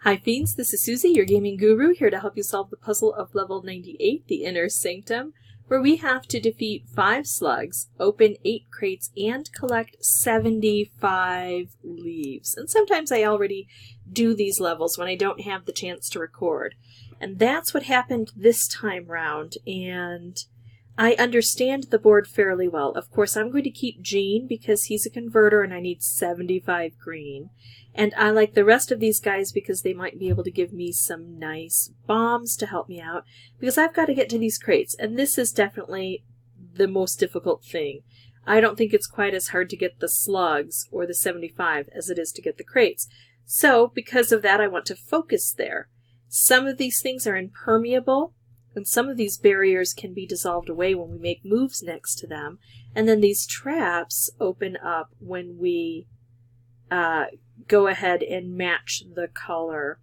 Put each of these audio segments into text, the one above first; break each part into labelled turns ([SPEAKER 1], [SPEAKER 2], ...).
[SPEAKER 1] Hi Fiends, this is Suzy, your gaming guru, here to help you solve the puzzle of level 98, the Inner Sanctum, where we have to defeat 5 slugs, open 8 crates, and collect 75 leaves. And sometimes I already do these levels when I don't have the chance to record. And that's what happened this time round, and I understand the board fairly well. Of course, I'm going to keep Gene because he's a converter and I need 75 green. And I like the rest of these guys because they might be able to give me some nice bombs to help me out, because I've got to get to these crates, and this is definitely the most difficult thing. I don't think it's quite as hard to get the slugs or the 75 as it is to get the crates. So because of that, I want to focus there. Some of these things are impermeable, and some of these barriers can be dissolved away when we make moves next to them. And then these traps open up when we go ahead and match the color.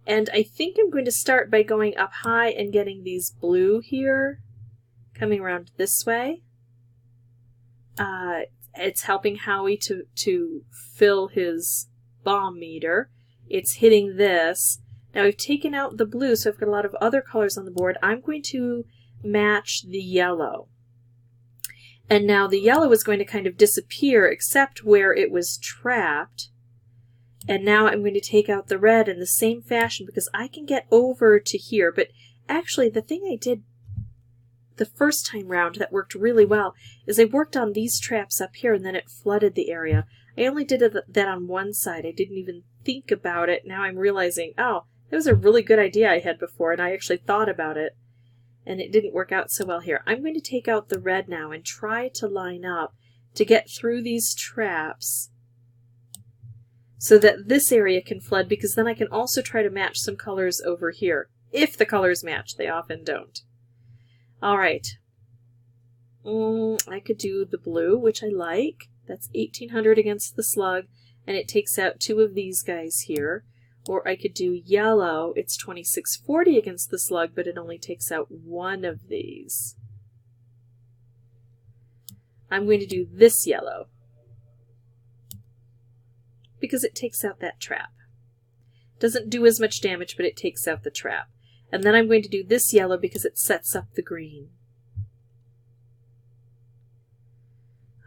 [SPEAKER 1] And I think I'm going to start by going up high and getting these blue here, coming around this way. It's helping Howie to fill his bomb meter. It's hitting this. Now I've taken out the blue, so I've got a lot of other colors on the board. I'm going to match the yellow. And now the yellow is going to kind of disappear except where it was trapped. And now I'm going to take out the red in the same fashion because I can get over to here. But actually the thing I did the first time round that worked really well is I worked on these traps up here and then it flooded the area. I only did that on one side. I didn't even think about it. Now I'm realizing, oh, that was a really good idea I had before, and I actually thought about it, and it didn't work out so well here. I'm going to take out the red now and try to line up to get through these traps so that this area can flood, because then I can also try to match some colors over here. If the colors match, they often don't. All right. I could do the blue, which I like. That's 1800 against the slug, and it takes out 2 of these guys here. Or I could do yellow. It's 2640 against the slug, but it only takes out 1 of these. I'm going to do this yellow because it takes out that trap. Doesn't do as much damage, but it takes out the trap. And then I'm going to do this yellow because it sets up the green.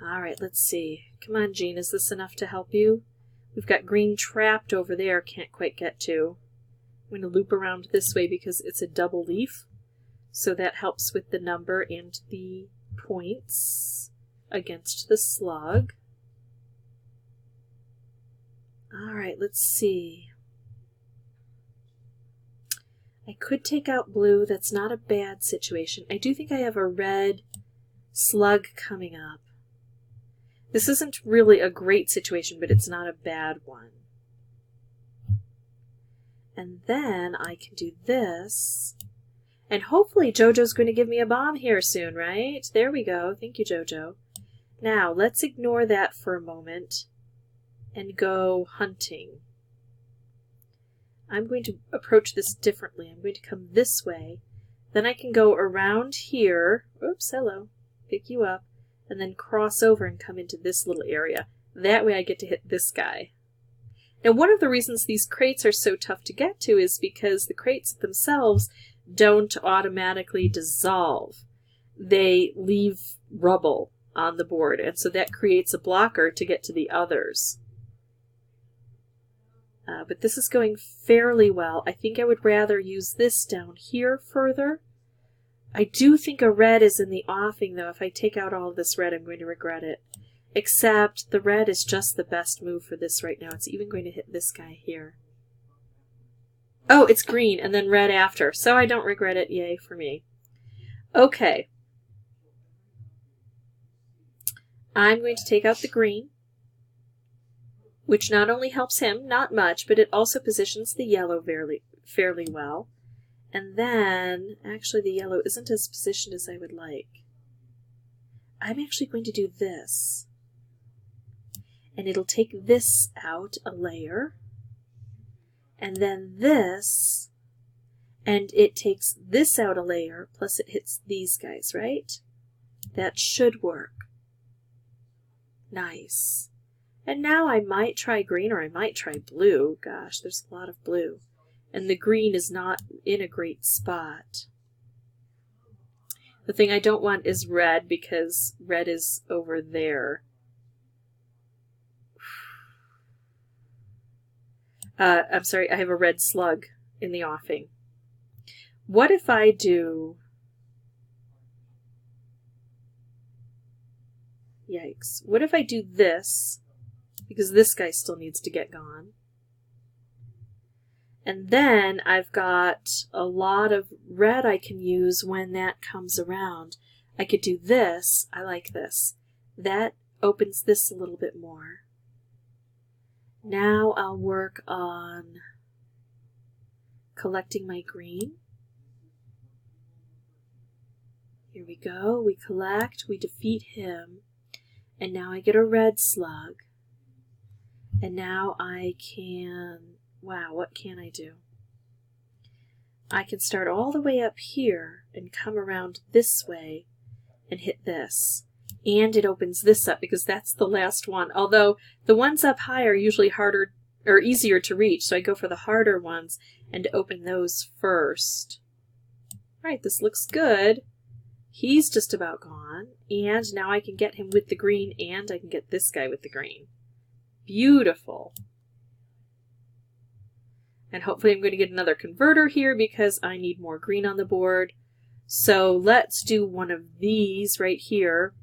[SPEAKER 1] All right, let's see. Come on, Jean, is this enough to help you? We've got green trapped over there, can't quite get to. I'm going to loop around this way because it's a double leaf, so that helps with the number and the points against the slug. All right, let's see. I could take out blue. That's not a bad situation. I do think I have a red slug coming up. This isn't really a great situation, but it's not a bad one. And then I can do this. And hopefully JoJo's going to give me a bomb here soon, right? There we go. Thank you, JoJo. Now, let's ignore that for a moment and go hunting. I'm going to approach this differently. I'm going to come this way. Then I can go around here. Oops, hello. Pick you up. And then cross over and come into this little area. That way I get to hit this guy. Now, one of the reasons these crates are so tough to get to is because the crates themselves don't automatically dissolve. They leave rubble on the board, and so that creates a blocker to get to the others. But this is going fairly well. I think I would rather use this down here further. I do think a red is in the offing, though. If I take out all of this red, I'm going to regret it. Except the red is just the best move for this right now. It's even going to hit this guy here. Oh, it's green and then red after, so I don't regret it. Yay for me. Okay. I'm going to take out the green, which not only helps him, not much, but it also positions the yellow fairly well. And then, actually the yellow isn't as positioned as I would like. I'm actually going to do this. And it'll take this out a layer. And then this. And it takes this out a layer, plus it hits these guys, right? That should work. Nice. And now I might try green or I might try blue. Gosh, there's a lot of blue. And the green is not in a great spot. The thing I don't want is red because red is over there. I'm sorry, I have a red slug in the offing. What if I do... Yikes. What if I do this? Because this guy still needs to get gone. And then I've got a lot of red I can use when that comes around. I could do this. I like this. That opens this a little bit more. Now I'll work on collecting my green. Here we go. We collect. We defeat him. And now I get a red slug. And now I can... Wow, what can I do? I can start all the way up here and come around this way and hit this. And it opens this up because that's the last one. Although the ones up high are usually harder or easier to reach, so I go for the harder ones and open those first. All right, this looks good. He's just about gone. And now I can get him with the green and I can get this guy with the green. Beautiful. And hopefully I'm going to get another converter here because I need more green on the board. So let's do one of these right here.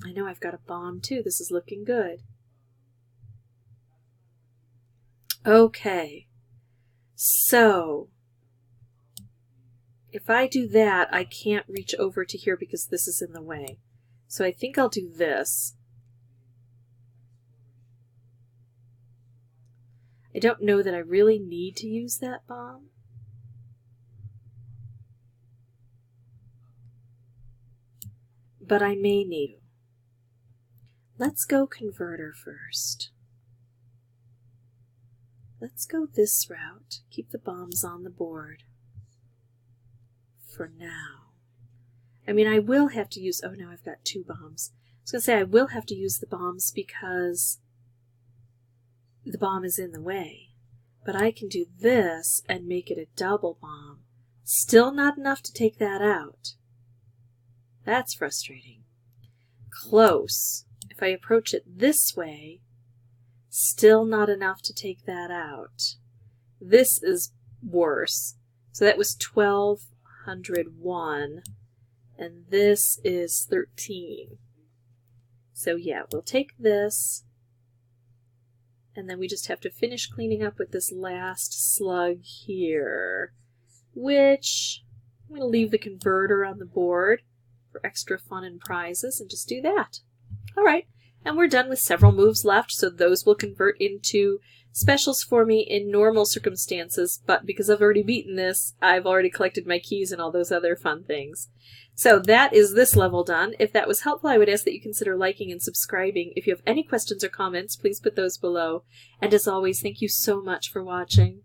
[SPEAKER 1] I know I've got a bomb too. This is looking good. Okay. So if I do that, I can't reach over to here because this is in the way. So I think I'll do this. I don't know that I really need to use that bomb. But I may need. Let's go converter first. Let's go this route. Keep the bombs on the board. For now. I mean, I will have to use... Oh, now I've got 2 bombs. I was going to say I will have to use the bombs because the bomb is in the way. But I can do this and make it a double bomb. Still not enough to take that out. That's frustrating. Close. If I approach it this way, still not enough to take that out. This is worse. So that was 1201, and this is 13. So yeah, we'll take this, and then we just have to finish cleaning up with this last slug here, which I'm going to leave the converter on the board for extra fun and prizes, and just do that. All right, and we're done with several moves left, so those will convert into specials for me in normal circumstances, but because I've already beaten this, I've already collected my keys and all those other fun things. So that is this level done. If that was helpful, I would ask that you consider liking and subscribing. If you have any questions or comments, please put those below. And as always, thank you so much for watching.